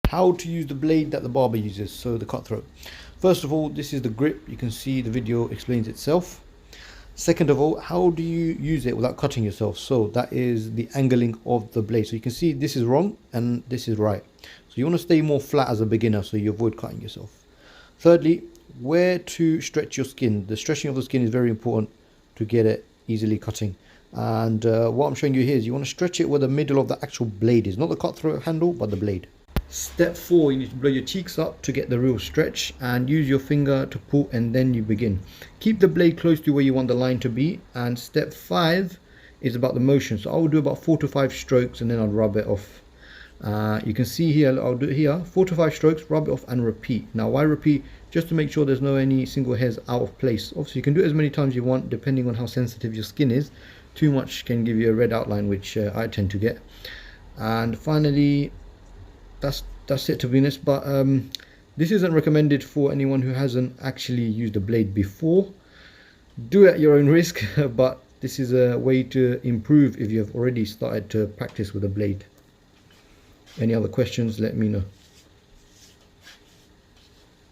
how to use the blade that the barber uses, so the cutthroat. First of all, this is the grip. You can see the video explains itself. Second of all, how do you use it without cutting yourself? So that is the angling of the blade. So you can see this is wrong and this is right. So you want to stay more flat as a beginner so you avoid cutting yourself. Thirdly, where to stretch your skin. The stretching of the skin is very important to get it easily cutting. And what I'm showing you here is you want to stretch it where the middle of the actual blade is, not the cutthroat handle, but the blade. Step 4, you need to blow your cheeks up to get the real stretch, and use your finger to pull, and then you begin. Keep the blade close to where you want the line to be. And step 5 is about the motion. So I will do about 4 to 5 strokes and then I'll rub it off. You can see here, I'll do it here, 4 to 5 strokes, rub it off and repeat. Now why repeat? Just to make sure there's no any single hairs out of place. Obviously you can do it as many times you want depending on how sensitive your skin is. Too much can give you a red outline, which I tend to get. And finally, that's it, to be honest. But this isn't recommended for anyone who hasn't actually used a blade before. Do it at your own risk, but this is a way to improve if you have already started to practice with a blade. Any other questions, let me know.